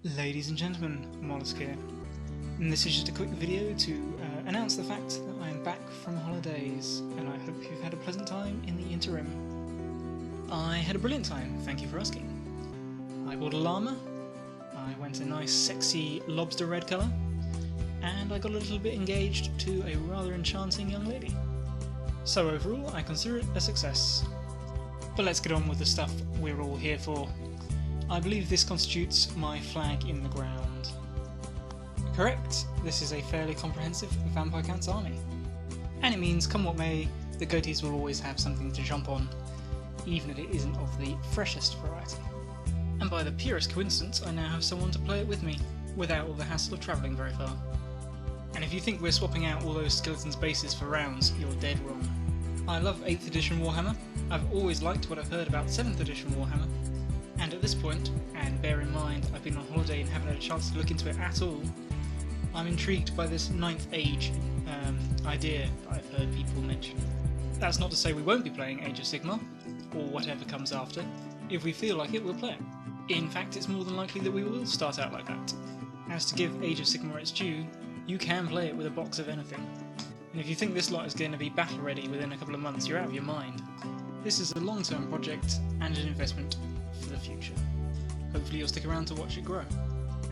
Ladies and gentlemen, Mollusk here, and this is just a quick video to announce the fact that I am back from holidays, and I hope you've had a pleasant time in the interim. I had a brilliant time, thank you for asking. I bought a llama, I went a nice sexy lobster red colour, and I got a little bit engaged to a rather enchanting young lady. So overall, I consider it a success. But let's get on with the stuff we're all here for. I believe this constitutes my flag in the ground. Correct, this is a fairly comprehensive Vampire Counts army. And it means, come what may, the goatees will always have something to jump on, even if it isn't of the freshest variety. And by the purest coincidence, I now have someone to play it with me, without all the hassle of travelling very far. And if you think we're swapping out all those skeletons' bases for rounds, you're dead wrong. I love 8th edition Warhammer, I've always liked what I've heard about 7th edition Warhammer, and at this point, and bear in mind I've been on holiday and haven't had a chance to look into it at all, I'm intrigued by this 9th Age idea that I've heard people mention. That's not to say we won't be playing Age of Sigmar, or whatever comes after. If we feel like it, we'll play it. In fact, it's more than likely that we will start out like that. As to give Age of Sigmar its due, you can play it with a box of anything. And if you think this lot is going to be battle ready within a couple of months, you're out of your mind. This is a long-term project and an investment for the future. Hopefully you'll stick around to watch it grow.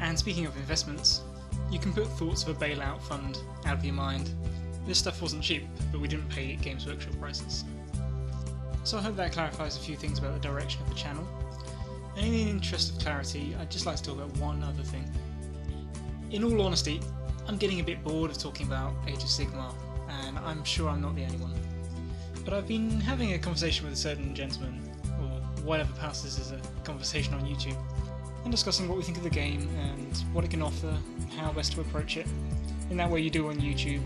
And speaking of investments, you can put thoughts of a bailout fund out of your mind. This stuff wasn't cheap, but we didn't pay Games Workshop prices. So I hope that clarifies a few things about the direction of the channel. And in the interest of clarity, I'd just like to talk about one other thing. In all honesty, I'm getting a bit bored of talking about Age of Sigmar, and I'm sure I'm not the only one. But I've been having a conversation with a certain gentleman, or whatever passes as a conversation on YouTube, and discussing what we think of the game and what it can offer and how best to approach it, in that way you do on YouTube,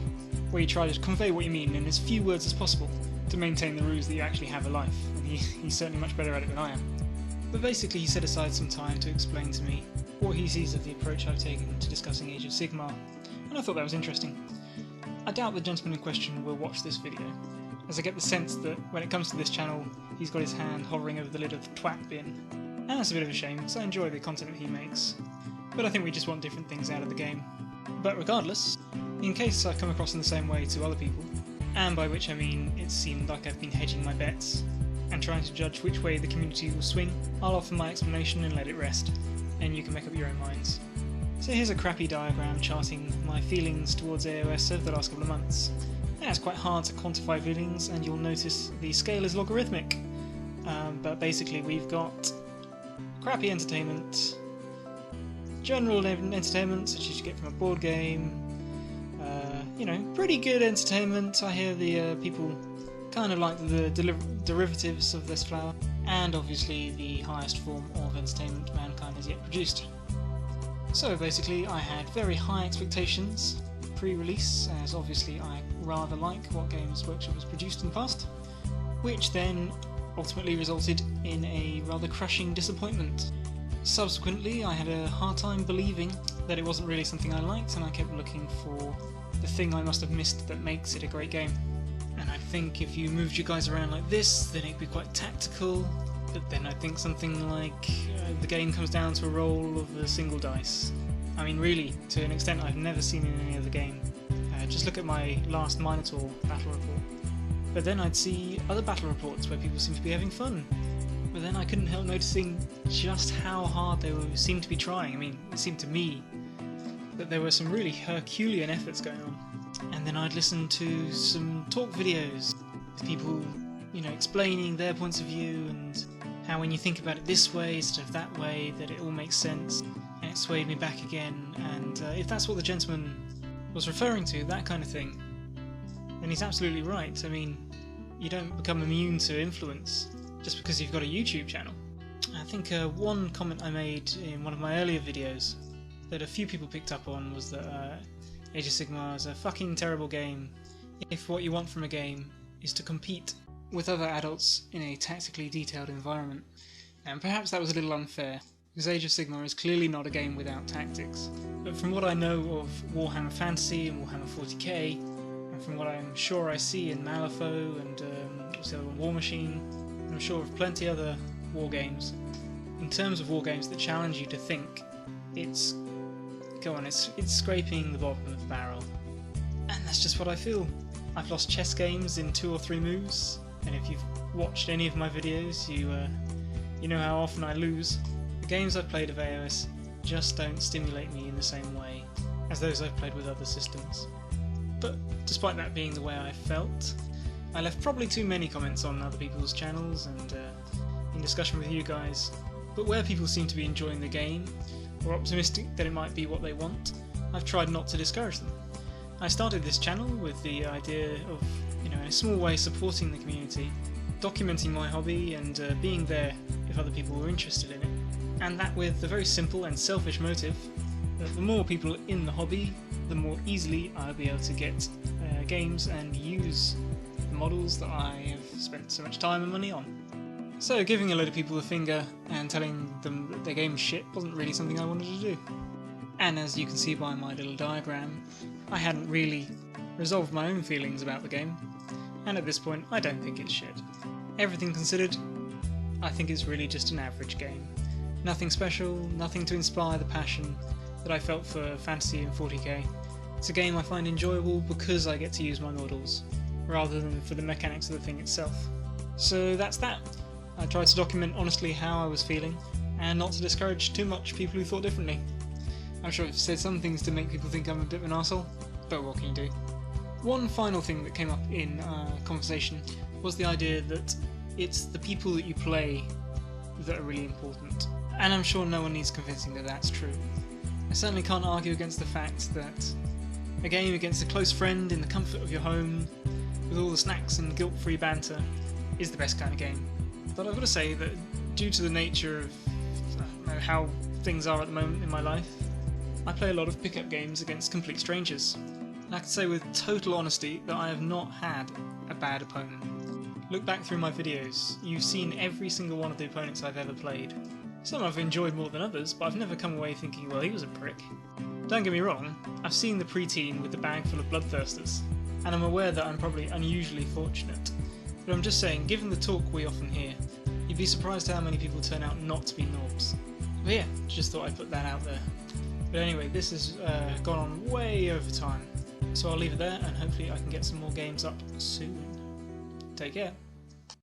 where you try to convey what you mean in as few words as possible to maintain the ruse that you actually have a life, and he's certainly much better at it than I am. But basically he set aside some time to explain to me what he sees of the approach I've taken to discussing Age of Sigmar, and I thought that was interesting. I doubt the gentleman in question will watch this video, as I get the sense that when it comes to this channel, he's got his hand hovering over the lid of the twat bin. And that's a bit of a shame, because I enjoy the content that he makes. But I think we just want different things out of the game. But regardless, in case I've come across in the same way to other people, and by which I mean it seemed like I've been hedging my bets, and trying to judge which way the community will swing, I'll offer my explanation and let it rest, and you can make up your own minds. So here's a crappy diagram charting my feelings towards AOS over the last couple of months. And it's quite hard to quantify feelings, and you'll notice the scale is logarithmic. But basically we've got crappy entertainment, general entertainment such as you get from a board game, pretty good entertainment. I hear the people kind of like the derivatives of this flower, and obviously the highest form of entertainment mankind has yet produced. So basically I had very high expectations pre-release, as obviously I rather like what Games Workshop has produced in the past, which then ultimately resulted in a rather crushing disappointment. Subsequently I had a hard time believing that it wasn't really something I liked, and I kept looking for the thing I must have missed that makes it a great game. And I think if you moved your guys around like this, then it'd be quite tactical. But then I think something like the game comes down to a roll of a single dice. I mean really, to an extent I've never seen in any other game. Just look at my last Minotaur battle report. But then I'd see other battle reports where people seem to be having fun. But then I couldn't help noticing just how hard they seemed to be trying. I mean, it seemed to me that there were some really Herculean efforts going on. And then I'd listen to some talk videos with people, explaining their points of view and how when you think about it this way instead of that way, that it all makes sense, and it swayed me back again. And if that's what the gentleman was referring to, that kind of thing, then he's absolutely right. I mean, you don't become immune to influence just because you've got a YouTube channel. I think one comment I made in one of my earlier videos that a few people picked up on was that Age of Sigmar is a fucking terrible game if what you want from a game is to compete with other adults in a tactically detailed environment. And perhaps that was a little unfair, because Age of Sigmar is clearly not a game without tactics. But from what I know of Warhammer Fantasy and Warhammer 40k, and from what I'm sure I see in Malifaux and also War Machine, and I'm sure of plenty other war games, in terms of war games that challenge you to think, it's it's scraping the bottom of the barrel, and that's just what I feel. I've lost chess games in 2 or 3 moves, and if you've watched any of my videos, you know how often I lose. The games I've played of AOS just don't stimulate me in the same way as those I've played with other systems. But despite that being the way I felt, I left probably too many comments on other people's channels and in discussion with you guys, but where people seem to be enjoying the game, or optimistic that it might be what they want, I've tried not to discourage them. I started this channel with the idea of, in a small way, supporting the community, documenting my hobby and being there if other people were interested in it, and that with the very simple and selfish motive that the more people in the hobby, the more easily I'll be able to get games and use the models that I have spent so much time and money on. So giving a load of people the finger and telling them that their game's shit wasn't really something I wanted to do. And as you can see by my little diagram, I hadn't really resolved my own feelings about the game, and at this point I don't think it's shit. Everything considered, I think it's really just an average game. Nothing special, nothing to inspire the passion that I felt for Fantasy in 40k. It's a game I find enjoyable because I get to use my models, rather than for the mechanics of the thing itself. So that's that. I tried to document honestly how I was feeling, and not to discourage too much people who thought differently. I'm sure I've said some things to make people think I'm a bit of an arsehole, but what can you do? One final thing that came up in conversation was the idea that it's the people that you play that are really important, and I'm sure no one needs convincing that that's true. I certainly can't argue against the fact that a game against a close friend in the comfort of your home, with all the snacks and guilt-free banter, is the best kind of game. But I've got to say that due to the nature of how things are at the moment in my life, I play a lot of pickup games against complete strangers. And I can say with total honesty that I have not had a bad opponent. Look back through my videos, you've seen every single one of the opponents I've ever played. Some I've enjoyed more than others, but I've never come away thinking, well, he was a prick. Don't get me wrong, I've seen the preteen with the bag full of bloodthirsters, and I'm aware that I'm probably unusually fortunate. But I'm just saying, given the talk we often hear, you'd be surprised how many people turn out not to be knobs. But yeah, just thought I'd put that out there. But anyway, this has gone on way over time, so I'll leave it there and hopefully I can get some more games up soon. Take care.